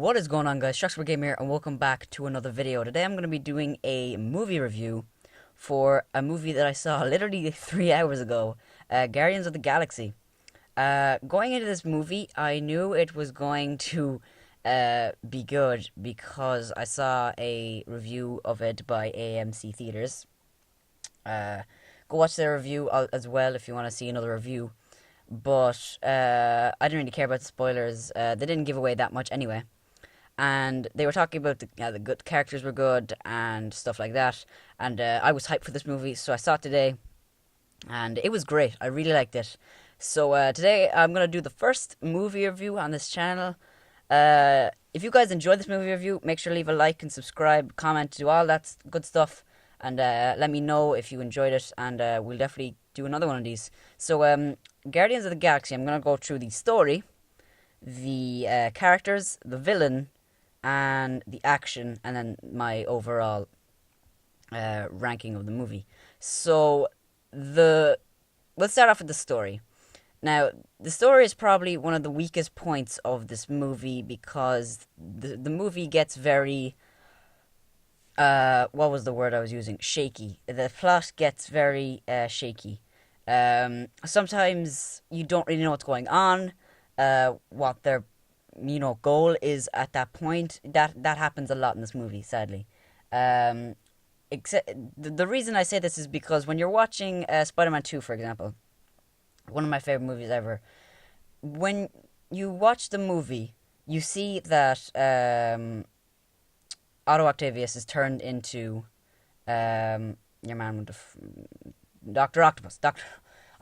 What is going on, guys? ChocSpreadGamer here, and welcome back to another video. Today I'm going to be doing a movie review for a movie that I saw literally 3 hours ago, Guardians of the Galaxy. Going into this movie, I knew it was going to be good because I saw a review of it by AMC Theaters. Go watch their review as well if you want to see another review. But I didn't really care about the spoilers. They didn't give away that much anyway. And they were talking about the good characters were good and stuff like that. And I was hyped for this movie, so I saw it today. And it was great. I really liked it. So today I'm going to do the first movie review on this channel. If you guys enjoyed this movie review, make sure to leave a like and subscribe, comment, do all that good stuff. And let me know if you enjoyed it. And we'll definitely do another one of these. So Guardians of the Galaxy, I'm going to go through the story, the characters, the villain, and the action, and then my overall ranking of the movie. So let's start off with the story. Now, the story is probably one of the weakest points of this movie because the movie gets very what was the word I was using? Shaky. The plot gets very shaky. Sometimes you don't really know what's going on, what their goal is at that point. That happens a lot in this movie, sadly. Except the reason I say this is because when you're watching Spider-Man 2, for example, one of my favorite movies ever, when you watch the movie, you see that Otto Octavius is turned into your man with the Dr. Octopus.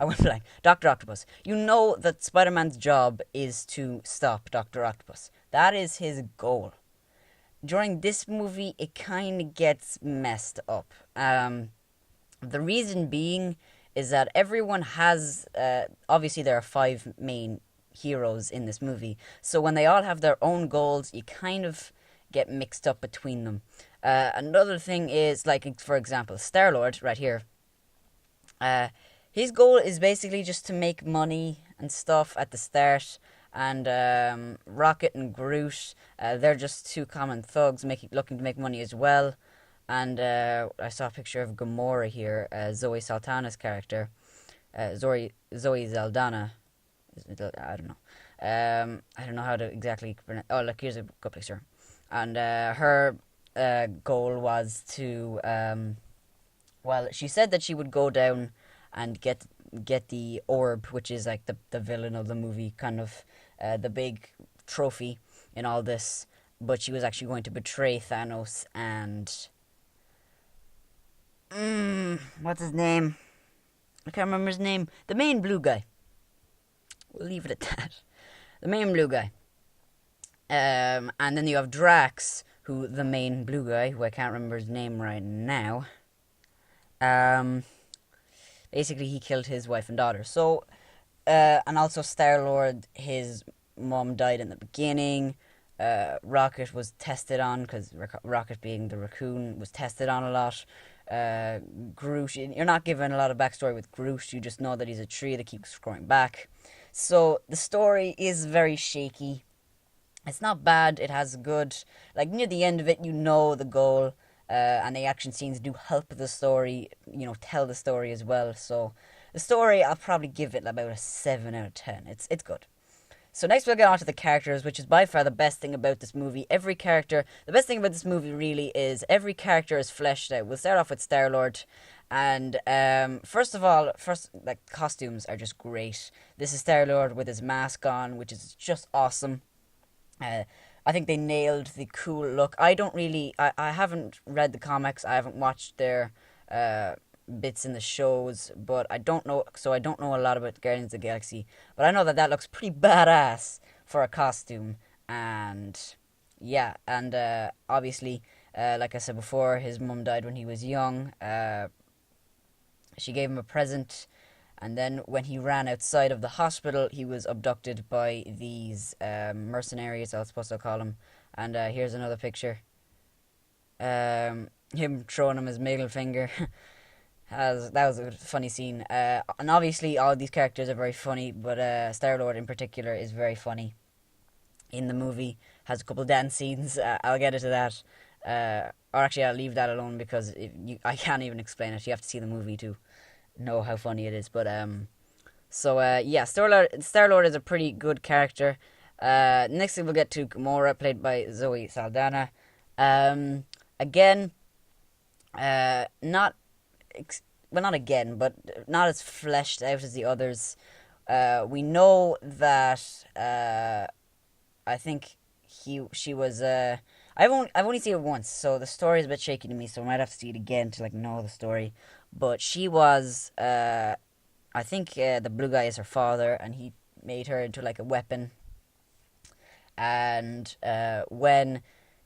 I went blank. Dr. Octopus. You know that Spider-Man's job is to stop Dr. Octopus. That is his goal. During this movie, it kind of gets messed up. The reason being is that everyone has... obviously, there are 5 main heroes in this movie. So when they all have their own goals, you kind of get mixed up between them. Another thing is, like, for example, Star-Lord, right here. His goal is basically just to make money and stuff at the start, and Rocket and Groot, they're just 2 common thugs looking to make money as well. And I saw a picture of Gamora here, Zoe Saldana's character, Zoe Saldana. I don't know. I don't know how to exactly pronounce. Oh, look, here's a good picture. And her goal was to well, she said that she would go down and get the orb, which is like the villain of the movie, kind of the big trophy in all this. But she was actually going to betray Thanos and what's his name? I can't remember his name. The main blue guy. We'll leave it at that. The main blue guy. And then you have Drax, who the main blue guy, who I can't remember his name right now. Basically, he killed his wife and daughter. So, and also Star-Lord, his mom died in the beginning. Rocket was tested on, because Rocket being the raccoon, was tested on a lot. Groot, you're not given a lot of backstory with Groot, you just know that he's a tree that keeps growing back. So, the story is very shaky. It's not bad, it has good, like near the end of it, you know the goal. And the action scenes do help the story, tell the story as well. So the story, I'll probably give it about a 7 out of 10. It's good. So next we'll get on to the characters, which is by far the best thing about this movie. The best thing about this movie really is every character is fleshed out. We'll start off with Star-Lord. And first, like, costumes are just great. This is Star-Lord with his mask on, which is just awesome. I think they nailed the cool look. I haven't read the comics. I haven't watched their bits in the shows, but I don't know a lot about Guardians of the Galaxy. But I know that looks pretty badass for a costume. And yeah, and obviously, like I said before, his mum died when he was young. She gave him a present. And then when he ran outside of the hospital, he was abducted by these mercenaries, I was supposed to call them. And here's another picture. Him throwing him his middle finger. That was a funny scene. And obviously all these characters are very funny, but Star-Lord in particular is very funny. in the movie. Has a couple dance scenes. I'll get into that. Or actually, I'll leave that alone because I can't even explain it. You have to see the movie to know how funny it is. But yeah, Star Lord is a pretty good character. Next thing we'll get to Gamora, played by Zoe Saldana. Again, not well, not again, but not as fleshed out as the others. We know that I think she was. I've only seen it once, so the story is a bit shaky to me. So I might have to see it again to know the story. But she was. I think the blue guy is her father, and he made her into a weapon. And when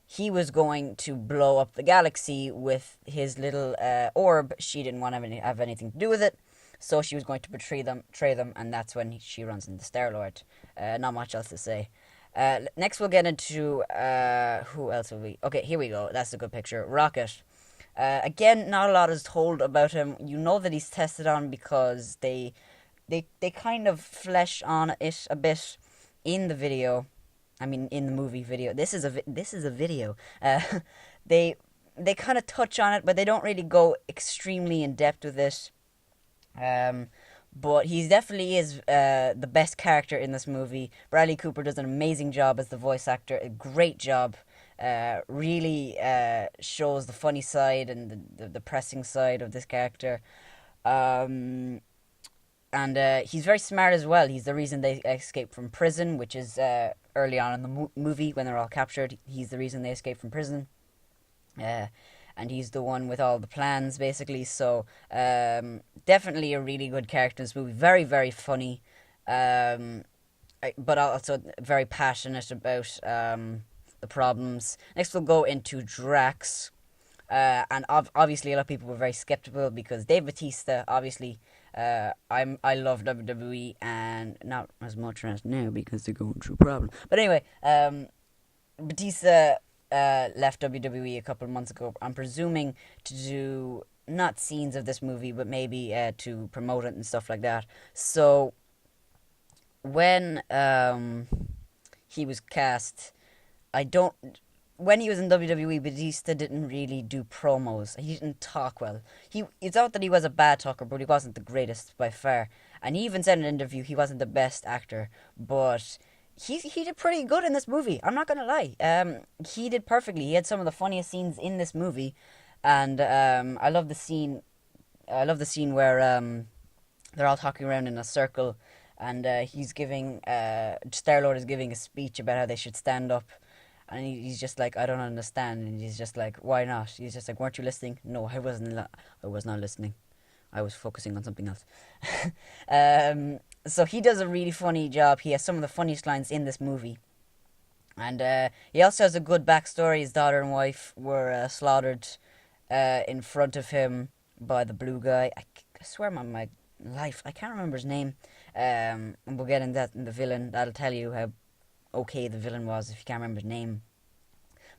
he was going to blow up the galaxy with his little orb, she didn't want to have anything to do with it. So she was going to betray them, and that's when she runs into Star-Lord. Not much else to say. Next, we'll get into who else will we? Okay, here we go. That's a good picture. Rocket. Again, not a lot is told about him. You know that he's tested on because they kind of flesh on it a bit in the video. I mean, in the movie video. This is a video. They kind of touch on it, but they don't really go extremely in depth with it. But he definitely is the best character in this movie. Bradley Cooper does an amazing job as the voice actor. A great job. Really shows the funny side and the depressing side of this character. And he's very smart as well. He's the reason they escape from prison, which is early on in the movie when they're all captured. He's the reason they escape from prison. And he's the one with all the plans, basically. So, definitely a really good character in this movie. Very, very funny. But also very passionate about the problems. Next, we'll go into Drax. And obviously, a lot of people were very skeptical because Dave Bautista, obviously, I love WWE, and not as much as now because they're going through problems. But anyway, Bautista left WWE a couple of months ago. I'm presuming to do not scenes of this movie, but maybe to promote it and stuff like that. So when he was cast, when he was in WWE, Batista didn't really do promos. He didn't talk well. It's not that he was a bad talker, but he wasn't the greatest by far. And he even said in an interview he wasn't the best actor, but he did pretty good in this movie. I'm not gonna lie. He did perfectly. He had some of the funniest scenes in this movie, and I love the scene. I love the scene where they're all talking around in a circle, and he's giving Star-Lord is giving a speech about how they should stand up. And he's just like, I don't understand. And he's just like, why not? He's just like, weren't you listening? No, I was not listening. I was focusing on something else. So he does a really funny job. He has some of the funniest lines in this movie. And he also has a good backstory. His daughter and wife were slaughtered in front of him by the blue guy. I swear on my life, I can't remember his name. And we'll get into that in the villain. That'll tell you how okay the villain was if you can't remember his name.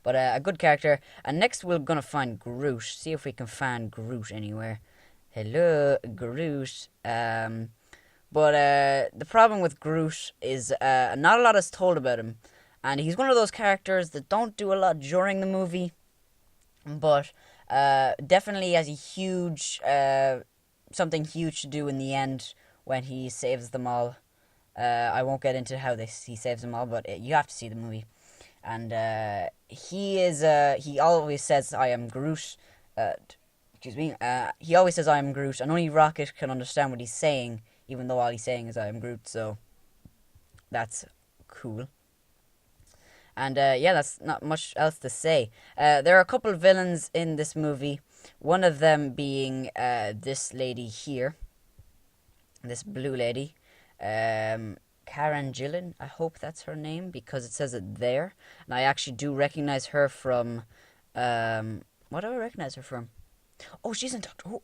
But a good character. And next we're going to find Groot. See if we can find Groot anywhere. Hello, Groot. But the problem with Groot is not a lot is told about him. And he's one of those characters that don't do a lot during the movie. But definitely has a huge, something huge to do in the end when he saves them all. I won't get into how he saves them all, but you have to see the movie. And he always says, I am Groot. Excuse me. He always says, I am Groot, and only Rocket can understand what he's saying, even though all he's saying is, I am Groot, so that's cool. And yeah, that's not much else to say. There are a couple of villains in this movie, one of them being this lady here, this blue lady. Karen Gillan, I hope that's her name because it says it there, and I actually do recognize her from what do I recognize her from? Oh, she's in Doctor Who.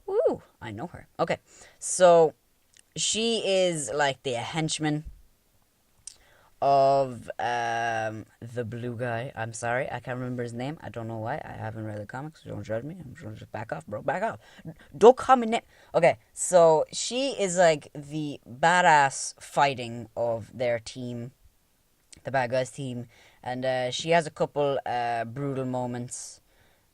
Ooh, I know her. Okay, so she is like the henchman of the blue guy. I'm sorry, I can't remember his name. I don't know why. I haven't read the comics. Don't judge me. I'm just back off, bro. Back off. Don't call me name. Okay, so she is like the badass fighting of their team. the bad guys team, and she has a couple brutal moments,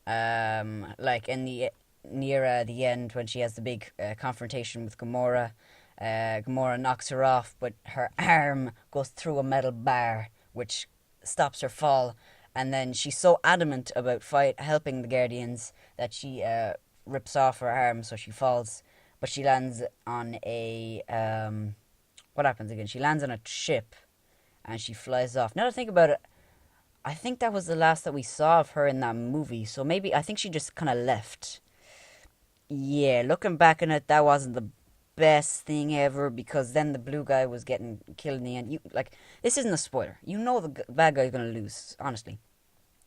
like in the near the end when she has the big confrontation with Gamora. Gamora knocks her off, but her arm goes through a metal bar, which stops her fall. And then she's so adamant about helping the Guardians that she rips off her arm, so she falls. But she lands on a what happens again? She lands on a ship, and she flies off. Now that I think about it, I think that was the last that we saw of her in that movie. So maybe I think she just kind of left. Yeah, looking back on it, that wasn't the best thing ever because then the blue guy was getting killed in the end. This isn't a spoiler. You know the bad guy's gonna lose, honestly.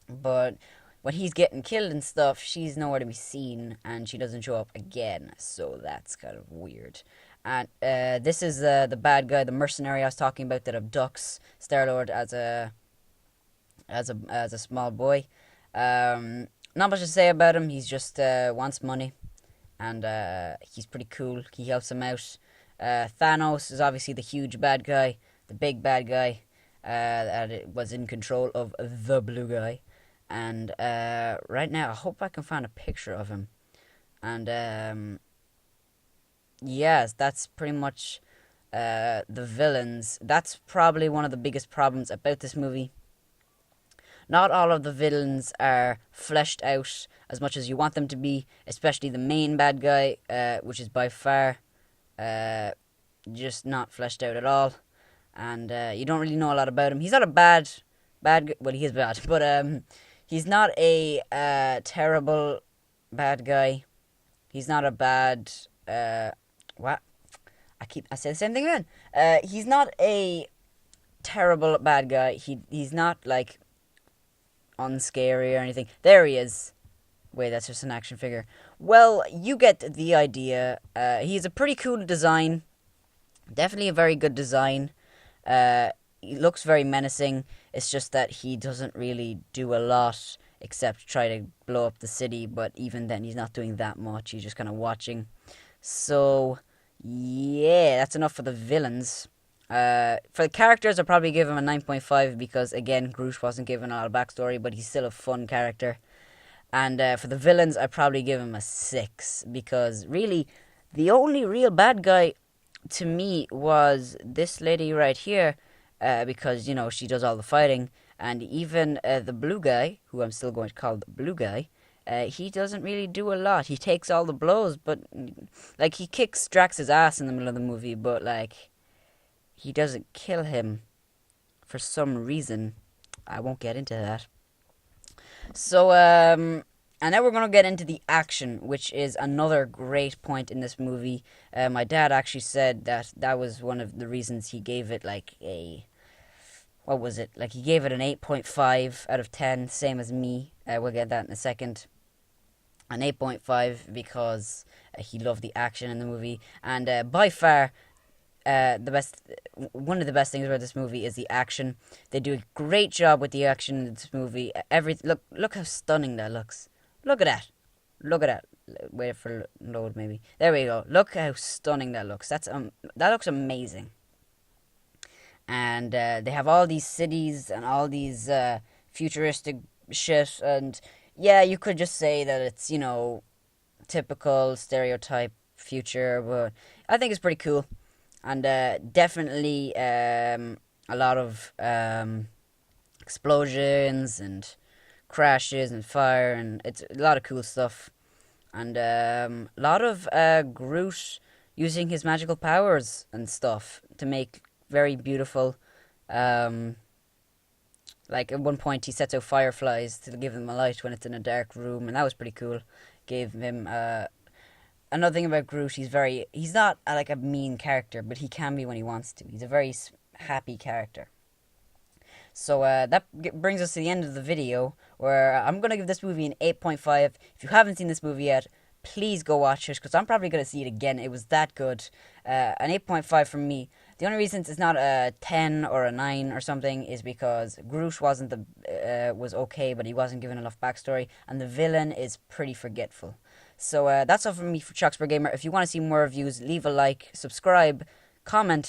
But when he's getting killed and stuff, she's nowhere to be seen, and she doesn't show up again. So that's kind of weird. And this is the bad guy, the mercenary I was talking about that abducts Star-Lord as a small boy. Not much to say about him. He's just wants money, and he's pretty cool. He helps him out. Thanos is obviously the huge bad guy, the big bad guy that was in control of the blue guy. And right now, I hope I can find a picture of him. And yes, that's pretty much the villains. That's probably one of the biggest problems about this movie. Not all of the villains are fleshed out as much as you want them to be, especially the main bad guy, which is by far just not fleshed out at all. And you don't really know a lot about him. He's not a bad well, he is bad, but he's not a terrible bad guy. He's not a bad what? I say the same thing again. He's not a terrible bad guy. He's not like unscary or anything. There he is. Wait, that's just an action figure. Well, you get the idea. He's a pretty cool design. Definitely a very good design. He looks very menacing. It's just that he doesn't really do a lot except try to blow up the city. But even then, he's not doing that much. He's just kind of watching. So, yeah, that's enough for the villains. For the characters, I'll probably give him a 9.5 because, again, Groot wasn't given a lot of backstory, but he's still a fun character. And for the villains, I'd probably give him a 6 because, really, the only real bad guy to me was this lady right here because, you know, she does all the fighting. And even the blue guy, who I'm still going to call the blue guy, he doesn't really do a lot. He takes all the blows, but, like, he kicks Drax's ass in the middle of the movie, but, like, he doesn't kill him for some reason. I won't get into that. So, and now we're going to get into the action, which is another great point in this movie. My dad actually said that was one of the reasons he gave it like a... What was it? Like, he gave it an 8.5 out of 10, same as me. We'll get that in a second. An 8.5 because he loved the action in the movie. And by far... one of the best things about this movie is the action. They do a great job with the action in this movie. Look how stunning that looks. Look at that. Wait for load, maybe. There we go. Look how stunning that looks. That looks amazing. And they have all these cities and all these futuristic shit. And yeah, you could just say that it's, you know, typical stereotype future, but I think it's pretty cool. And definitely a lot of explosions and crashes and fire, and it's a lot of cool stuff. And a lot of Groot using his magical powers and stuff to make very beautiful. Like at one point he sets out fireflies to give them a light when it's in a dark room, and that was pretty cool. Gave him... Another thing about Groot, he's not like a mean character, but he can be when he wants to. He's a very happy character. So that brings us to the end of the video, where I'm going to give this movie an 8.5. If you haven't seen this movie yet, please go watch it, because I'm probably going to see it again. It was that good. An 8.5 from me. The only reason it's not a 10 or a 9 or something is because Groot was okay, but he wasn't given enough backstory, and the villain is pretty forgetful. So that's all from me for ChocSpreadGamer. If you want to see more reviews, leave a like, subscribe, comment